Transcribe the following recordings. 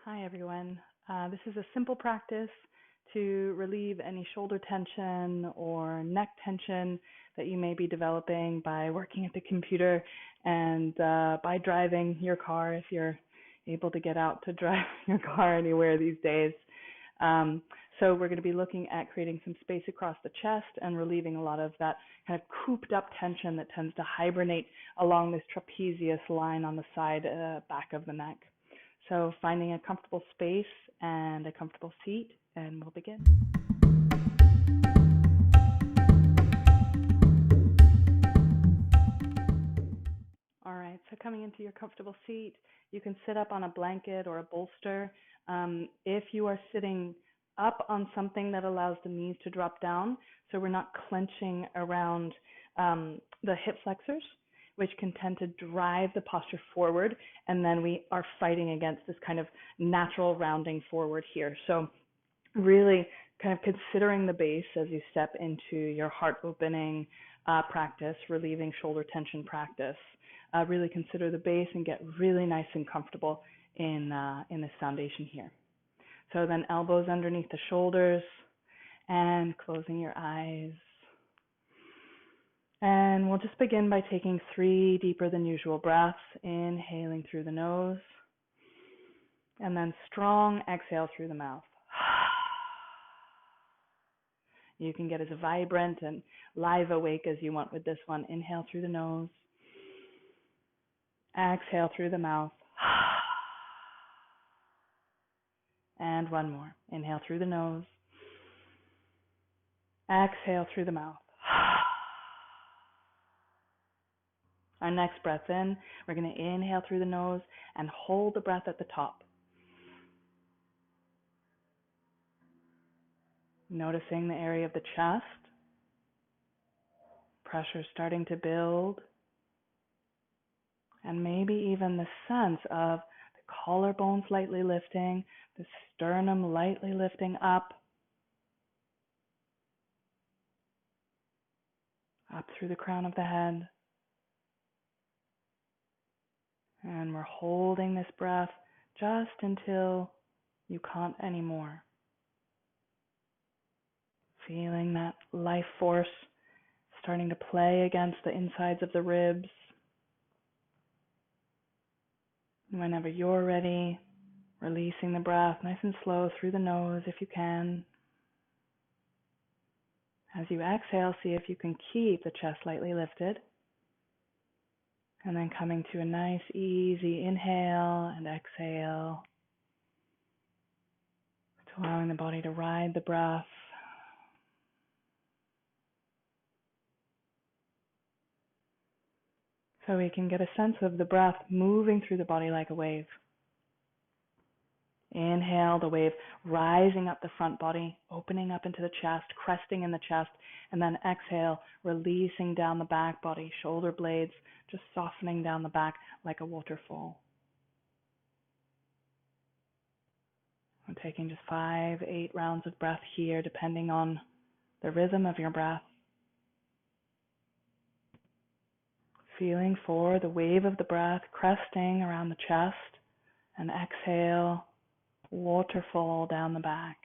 Hi, everyone. This is a simple practice to relieve any shoulder tension or neck tension that you may be developing by working at the computer and by driving your car if you're able to get out to drive your car anywhere these days. Um, so we're going to be looking at creating some space across the chest and relieving a lot of that kind of cooped up tension that tends to hibernate along this trapezius line on the side back of the neck. So finding a comfortable space and a comfortable seat, and we'll begin. All right, so coming into your comfortable seat, you can sit up on a blanket or a bolster. If you are sitting up on something that allows the knees to drop down, so we're not clenching around the hip flexors, which can tend to drive the posture forward, and then we are fighting against this kind of natural rounding forward here. So really kind of considering the base as you step into your heart opening practice, relieving shoulder tension practice. Really consider the base and get really nice and comfortable in this foundation here. So then elbows underneath the shoulders and closing your eyes. And we'll just begin by taking 3 deeper than usual breaths, inhaling through the nose, and then strong exhale through the mouth. You can get as vibrant and live awake as you want with this one. Inhale through the nose, exhale through the mouth, and one more. Inhale through the nose, exhale through the mouth. Our next breath in, we're going to inhale through the nose and hold the breath at the top. Noticing the area of the chest, pressure starting to build, and maybe even the sense of the collarbones lightly lifting, the sternum lightly lifting up through the crown of the head. And we're holding this breath just until you can't anymore. Feeling that life force starting to play against the insides of the ribs. Whenever you're ready, releasing the breath nice and slow through the nose if you can. As you exhale, see if you can keep the chest lightly lifted. And then coming to a nice, easy inhale and exhale. Just allowing the body to ride the breath. So we can get a sense of the breath moving through the body like a wave. Inhale, the wave rising up the front body, opening up into the chest, cresting in the chest, and then exhale, releasing down the back body, shoulder blades, just softening down the back like a waterfall. I'm taking just 5, 8 rounds of breath here, depending on the rhythm of your breath. Feeling for the wave of the breath cresting around the chest, and exhale, waterfall down the back.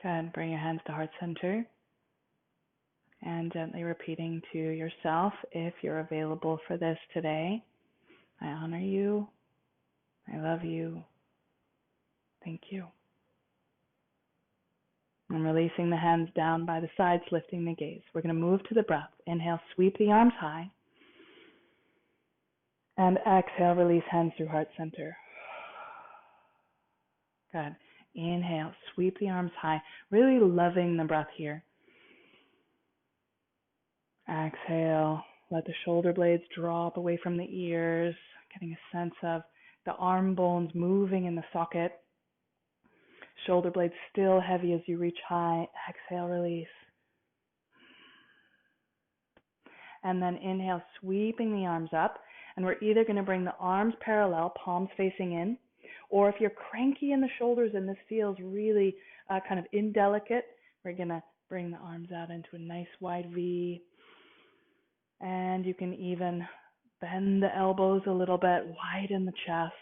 Good. Bring your hands to heart center and gently repeating to yourself if you're available for this today. I honor you. I love you. Thank you. And releasing the hands down by the sides, lifting the gaze. We're going to move to the breath. Inhale, sweep the arms high. And exhale, release hands through heart center. Good. Inhale, sweep the arms high. Really loving the breath here. Exhale, let the shoulder blades drop away from the ears, getting a sense of the arm bones moving in the socket. Shoulder blades still heavy as you reach high. Exhale, release. And then inhale, sweeping the arms up. And we're either going to bring the arms parallel, palms facing in, or if you're cranky in the shoulders and this feels really kind of indelicate, we're going to bring the arms out into a nice wide V. And you can even bend the elbows a little bit, widen the chest.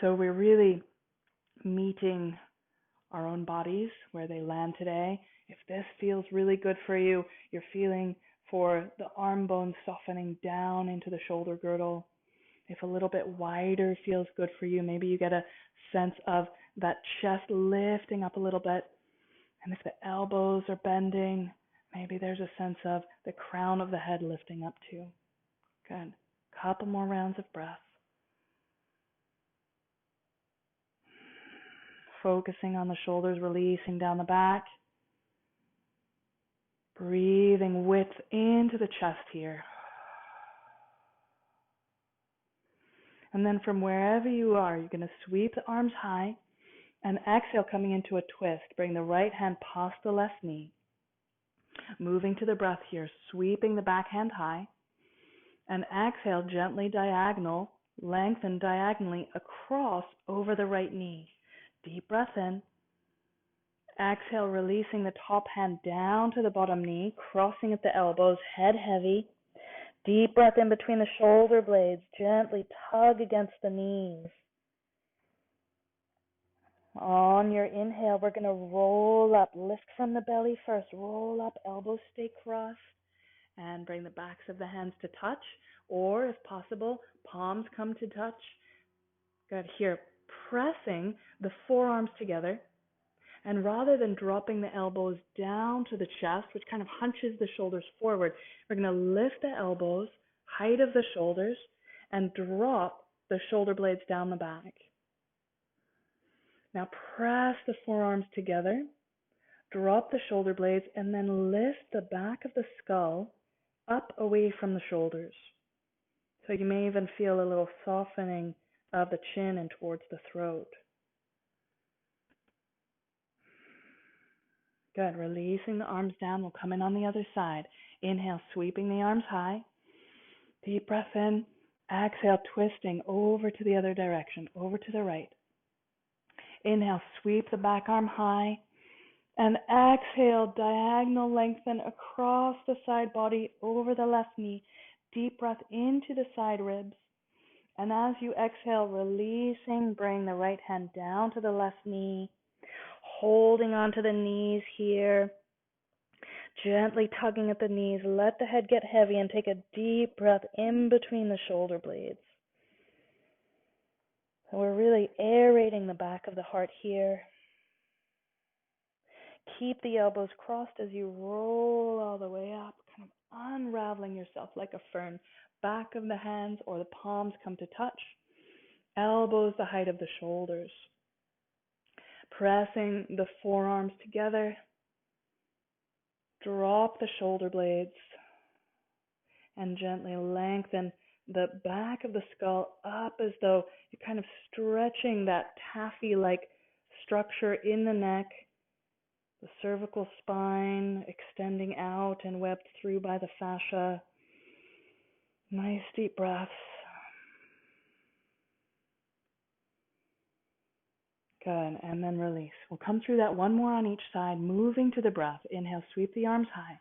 So we're really meeting our own bodies where they land today. If this feels really good for you, you're feeling for the arm bones softening down into the shoulder girdle. If a little bit wider feels good for you, maybe you get a sense of that chest lifting up a little bit. And if the elbows are bending, maybe there's a sense of the crown of the head lifting up too. Good. Couple more rounds of breath. Focusing on the shoulders, releasing down the back. Breathing width into the chest here. And then from wherever you are, you're going to sweep the arms high and exhale, coming into a twist. Bring the right hand past the left knee. Moving to the breath here, sweeping the back hand high. And exhale, gently diagonal, lengthen diagonally across over the right knee. Deep breath in. Exhale, releasing the top hand down to the bottom knee, crossing at the elbows, head heavy. Deep breath in between the shoulder blades, gently tug against the knees. On your inhale, we're going to roll up, lift from the belly first, roll up, elbows stay crossed, and bring the backs of the hands to touch, or if possible, palms come to touch. Good. Here, pressing the forearms together. And rather than dropping the elbows down to the chest, which kind of hunches the shoulders forward, we're going to lift the elbows, height of the shoulders, and drop the shoulder blades down the back. Now press the forearms together, drop the shoulder blades, and then lift the back of the skull up away from the shoulders. So you may even feel a little softening of the chin and towards the throat. Good. Releasing the arms down. We'll come in on the other side. Inhale, sweeping the arms high. Deep breath in. Exhale, twisting over to the other direction, over to the right. Inhale, sweep the back arm high. And exhale, diagonal lengthen across the side body, over the left knee. Deep breath into the side ribs. And as you exhale, releasing, bring the right hand down to the left knee. Holding onto the knees here, gently tugging at the knees. Let the head get heavy and take a deep breath in between the shoulder blades. So we're really aerating the back of the heart here. Keep the elbows crossed as you roll all the way up, kind of unraveling yourself like a fern. Back of the hands or the palms come to touch. Elbows the height of the shoulders. Pressing the forearms together. Drop the shoulder blades and gently lengthen the back of the skull up as though you're kind of stretching that taffy-like structure in the neck, the cervical spine extending out and webbed through by the fascia. Nice deep breaths. Good, and then release. We'll come through that one more on each side, moving to the breath. Inhale, sweep the arms high.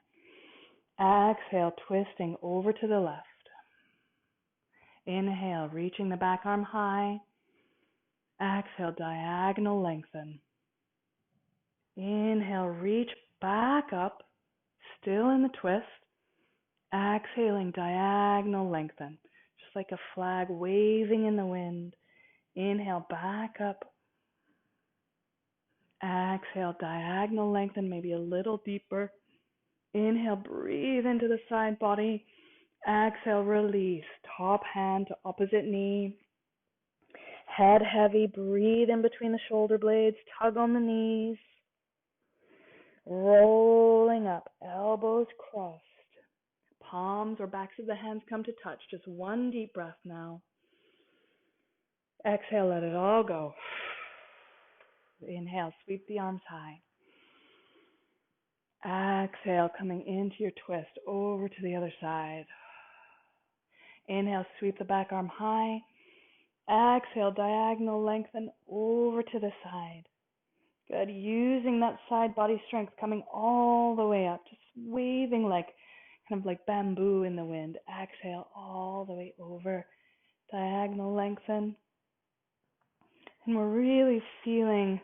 Exhale, twisting over to the left. Inhale, reaching the back arm high. Exhale, diagonal lengthen. Inhale, reach back up, still in the twist. Exhaling, diagonal lengthen, just like a flag waving in the wind. Inhale, back up. Exhale, diagonal lengthen, maybe a little deeper. Inhale, breathe into the side body. Exhale, release. Top hand to opposite knee. Head heavy, breathe in between the shoulder blades. Tug on the knees. Rolling up, elbows crossed. Palms or backs of the hands come to touch. Just one deep breath now. Exhale, let it all go. Inhale, sweep the arms high. Exhale, coming into your twist, over to the other side. Inhale, sweep the back arm high. Exhale, diagonal lengthen over to the side. Good. Using that side body strength, coming all the way up, just waving like kind of like bamboo in the wind. Exhale all the way over. Diagonal lengthen. And we're really feeling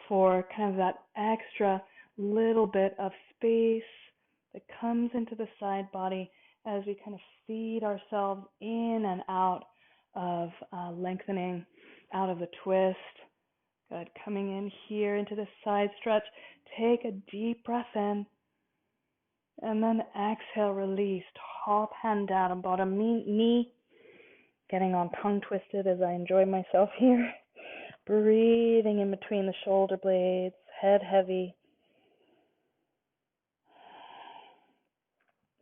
for kind of that extra little bit of space that comes into the side body as we kind of feed ourselves in and out of lengthening, out of the twist. Good. Coming in here into the side stretch. Take a deep breath in. And then exhale, release. Top hand down on bottom knee. Getting on tongue twisted as I enjoy myself here. Breathing in between the shoulder blades. Head heavy.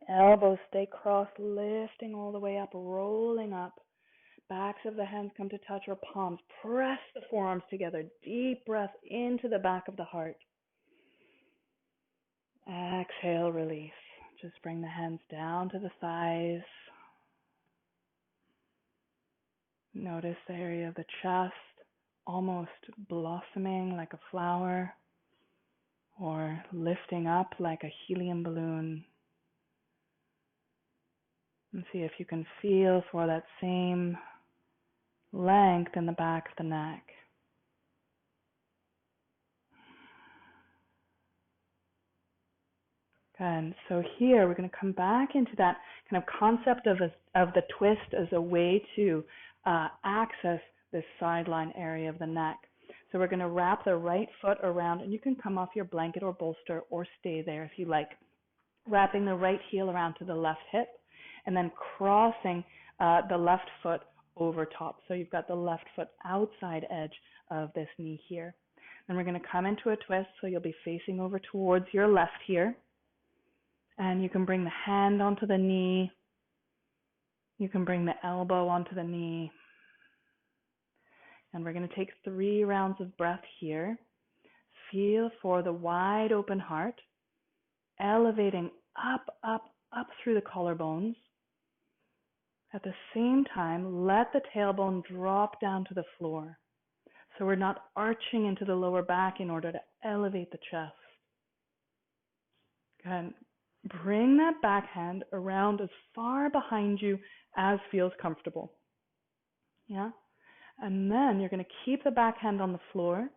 Elbows stay crossed, lifting all the way up, rolling up. Backs of the hands come to touch our palms. Press the forearms together. Deep breath into the back of the heart. Exhale, release. Just bring the hands down to the thighs. Notice the area of the chest almost blossoming like a flower or lifting up like a helium balloon. And see if you can feel for that same length in the back of the neck. Good. So here we're going to come back into that kind of concept of the twist as a way to access this sideline area of the neck. So we're going to wrap the right foot around, and you can come off your blanket or bolster or stay there if you like. Wrapping the right heel around to the left hip, and then crossing the left foot over top. So you've got the left foot outside edge of this knee here. Then we're going to come into a twist, so you'll be facing over towards your left here. And you can bring the hand onto the knee. You can bring the elbow onto the knee. And we're going to take 3 rounds of breath here. Feel for the wide open heart, elevating up, up, up through the collarbones. At the same time, let the tailbone drop down to the floor. So we're not arching into the lower back in order to elevate the chest. Good. Bring that backhand around as far behind you as feels comfortable. Yeah? And then you're going to keep the backhand on the floor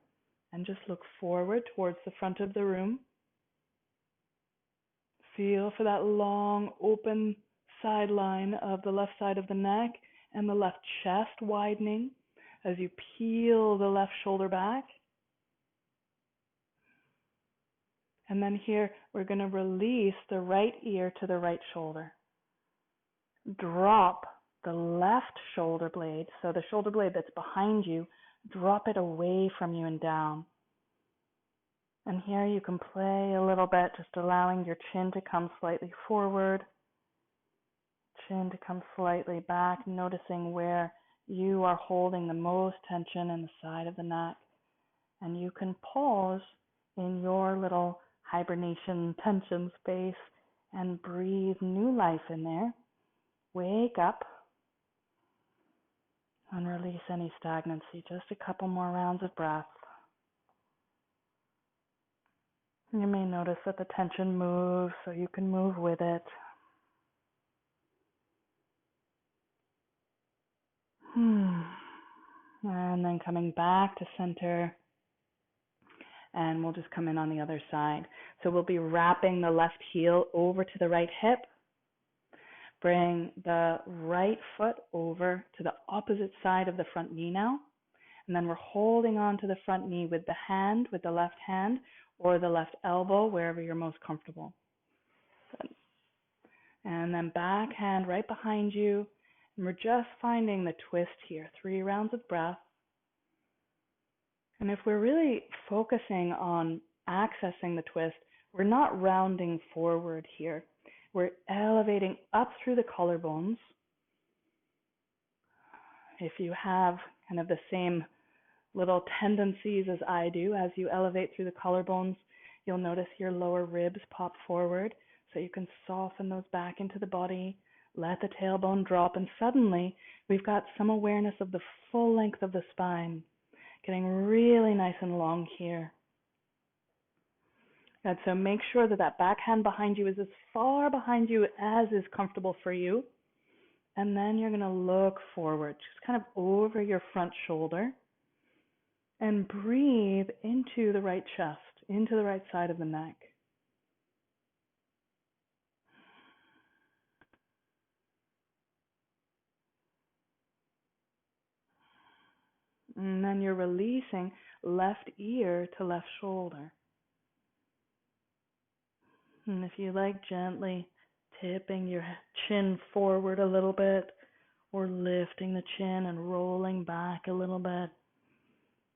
and just look forward towards the front of the room. Feel for that long, open sideline of the left side of the neck and the left chest widening as you peel the left shoulder back. And then here, we're going to release the right ear to the right shoulder. Drop the left shoulder blade, so the shoulder blade that's behind you, drop it away from you and down. And here you can play a little bit, just allowing your chin to come slightly forward, chin to come slightly back, noticing where you are holding the most tension in the side of the neck. And you can pause in your little hibernation tension space and breathe new life in there. Wake up and release any stagnancy. Just a couple more rounds of breath. You may notice that the tension moves, so you can move with it. And then coming back to center. And we'll just come in on the other side. So we'll be wrapping the left heel over to the right hip. Bring the right foot over to the opposite side of the front knee now. And then we're holding on to the front knee with the hand, with the left hand, or the left elbow, wherever you're most comfortable. Good. And then back hand right behind you. And we're just finding the twist here. 3 rounds of breath. And if we're really focusing on accessing the twist, we're not rounding forward here. We're elevating up through the collarbones. If you have kind of the same little tendencies as I do as you elevate through the collarbones, You'll notice your lower ribs pop forward, so you can soften those back into the body. Let the tailbone drop, and suddenly we've got some awareness of the full length of the spine, getting really nice and long here. And so make sure that that back hand behind you is as far behind you as is comfortable for you. And then you're going to look forward, just kind of over your front shoulder, and breathe into the right chest, into the right side of the neck. And then you're releasing left ear to left shoulder. And if you like, gently tipping your chin forward a little bit, or lifting the chin and rolling back a little bit.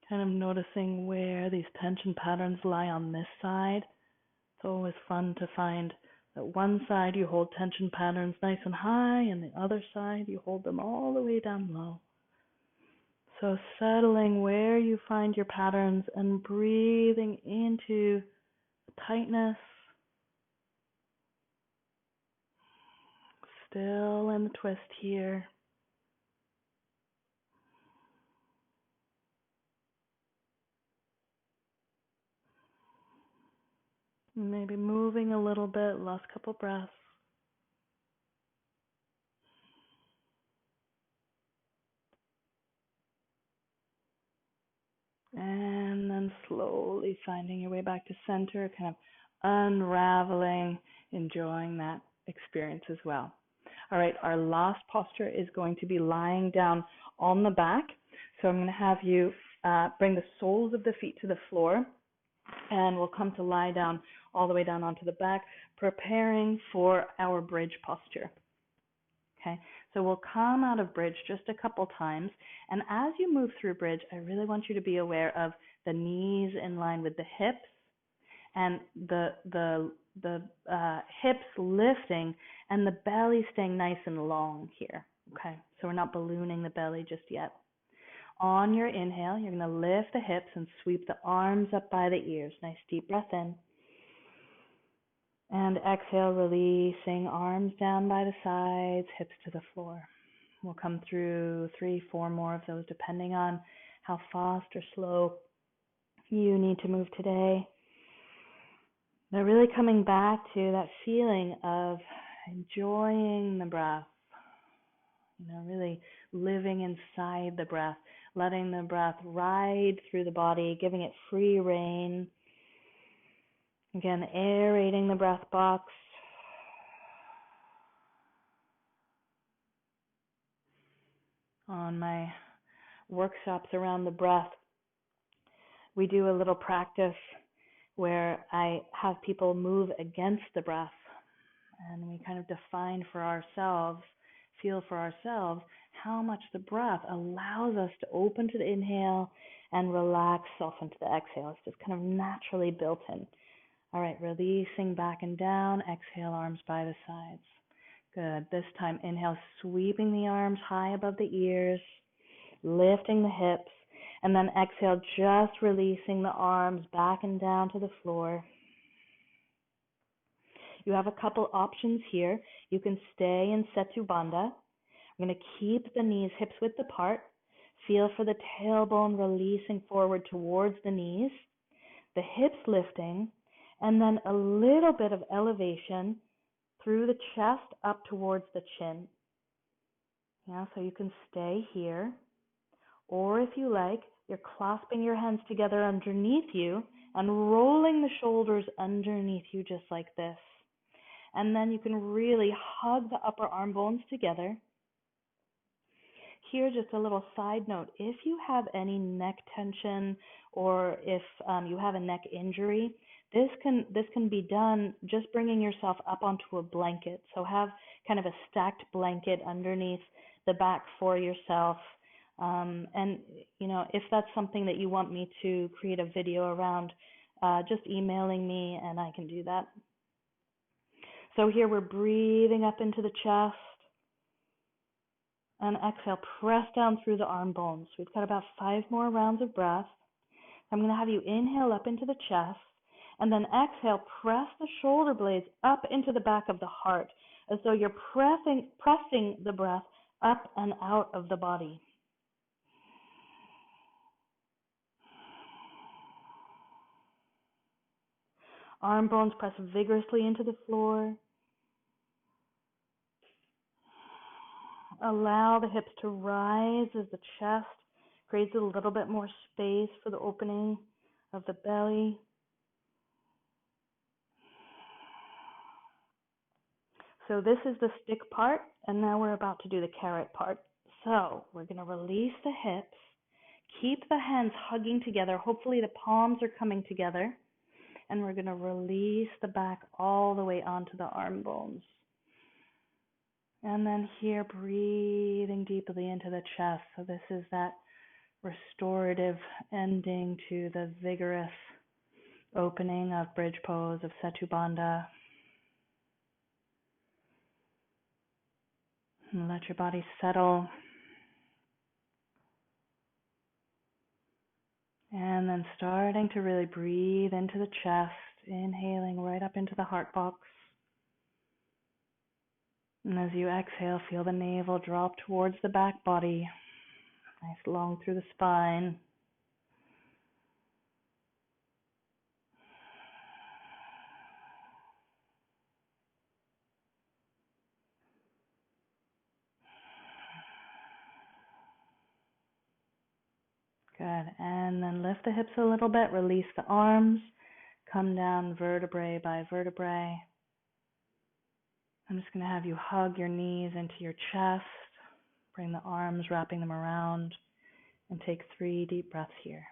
Kind of noticing where these tension patterns lie on this side. It's always fun to find that one side you hold tension patterns nice and high, and the other side you hold them all the way down low. So settling where you find your patterns and breathing into tightness. Still in the twist here. Maybe moving a little bit, last couple breaths. And then slowly finding your way back to center, kind of unraveling, enjoying that experience as well. All right, our last posture is going to be lying down on the back. So I'm going to have you bring the soles of the feet to the floor, and we'll come to lie down all the way down onto the back, preparing for our bridge posture. Okay, so we'll come out of bridge just a couple times, and as you move through bridge, I really want you to be aware of the knees in line with the hips, and the hips lifting, and the belly staying nice and long here. Okay, so we're not ballooning the belly just yet. On your inhale, you're going to lift the hips and sweep the arms up by the ears. Nice deep breath in. And exhale, releasing arms down by the sides, hips to the floor. We'll come through 3, 4 more of those, depending on how fast or slow you need to move today. They're really coming back to that feeling of enjoying the breath, really living inside the breath, letting the breath ride through the body, giving it free rein. Again, aerating the breath box. On my workshops around the breath, we do a little practice where I have people move against the breath, and we kind of define for ourselves, feel for ourselves, how much the breath allows us to open to the inhale and relax, soften to the exhale. It's just kind of naturally built in. All right, releasing back and down, exhale, arms by the sides. Good. This time, inhale, sweeping the arms high above the ears, lifting the hips, and then exhale, just releasing the arms back and down to the floor. You have a couple options here. You can stay in Setu Bandha. I'm going to keep the knees hips width apart. Feel for the tailbone releasing forward towards the knees, the hips lifting, and then a little bit of elevation through the chest up towards the chin. Yeah, so you can stay here. Or if you like, you're clasping your hands together underneath you and rolling the shoulders underneath you just like this. And then you can really hug the upper arm bones together. Here, just a little side note, if you have any neck tension or if you have a neck injury, this can be done just bringing yourself up onto a blanket. So have kind of a stacked blanket underneath the back for yourself. And, if that's something that you want me to create a video around, just emailing me and I can do that. So here we're breathing up into the chest. And exhale, press down through the arm bones. We've got about 5 more rounds of breath. I'm going to have you inhale up into the chest And then exhale, press the shoulder blades up into the back of the heart as though you're pressing the breath up and out of the body. Arm bones press vigorously into the floor. Allow the hips to rise as the chest creates a little bit more space for the opening of the belly. So this is the stick part, and now we're about to do the carrot part. So we're going to release the hips, keep the hands hugging together. Hopefully the palms are coming together, and we're going to release the back all the way onto the arm bones. And then here, breathing deeply into the chest. So this is that restorative ending to the vigorous opening of bridge pose of Setu Bandha. And let your body settle. And then starting to really breathe into the chest, inhaling right up into the heart box. And as you exhale, feel the navel drop towards the back body. Nice long through the spine. Good. And then lift the hips a little bit, release the arms, come down vertebrae by vertebrae. I'm just going to have you hug your knees into your chest, bring the arms, wrapping them around, and take 3 deep breaths here.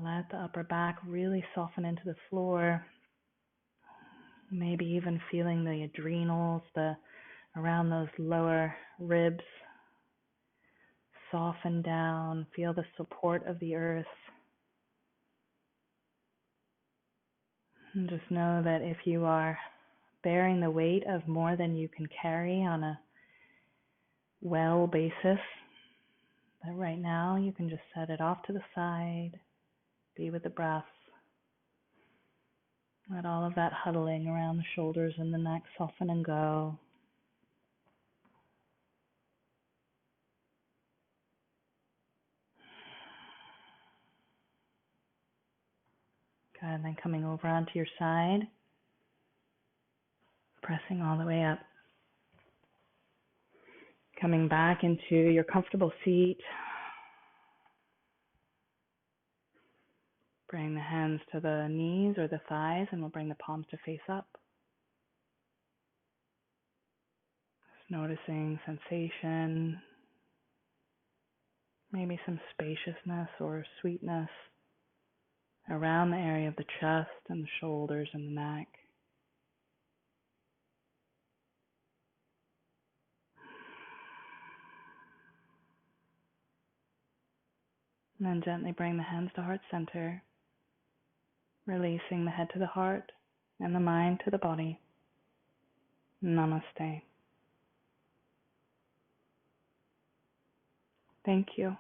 Let the upper back really soften into the floor. Maybe even feeling the adrenals, around those lower ribs soften down. Feel the support of the earth. And just know that if you are bearing the weight of more than you can carry on a well basis, that right now you can just set it off to the side, be with the breath. Let all of that huddling around the shoulders and the neck soften and go. Good, and then coming over onto your side, pressing all the way up. Coming back into your comfortable seat. Bring the hands to the knees or the thighs, and we'll bring the palms to face up. Just noticing sensation, maybe some spaciousness or sweetness around the area of the chest and the shoulders and the neck. And then gently bring the hands to heart center, releasing the head to the heart and the mind to the body. Namaste. Thank you.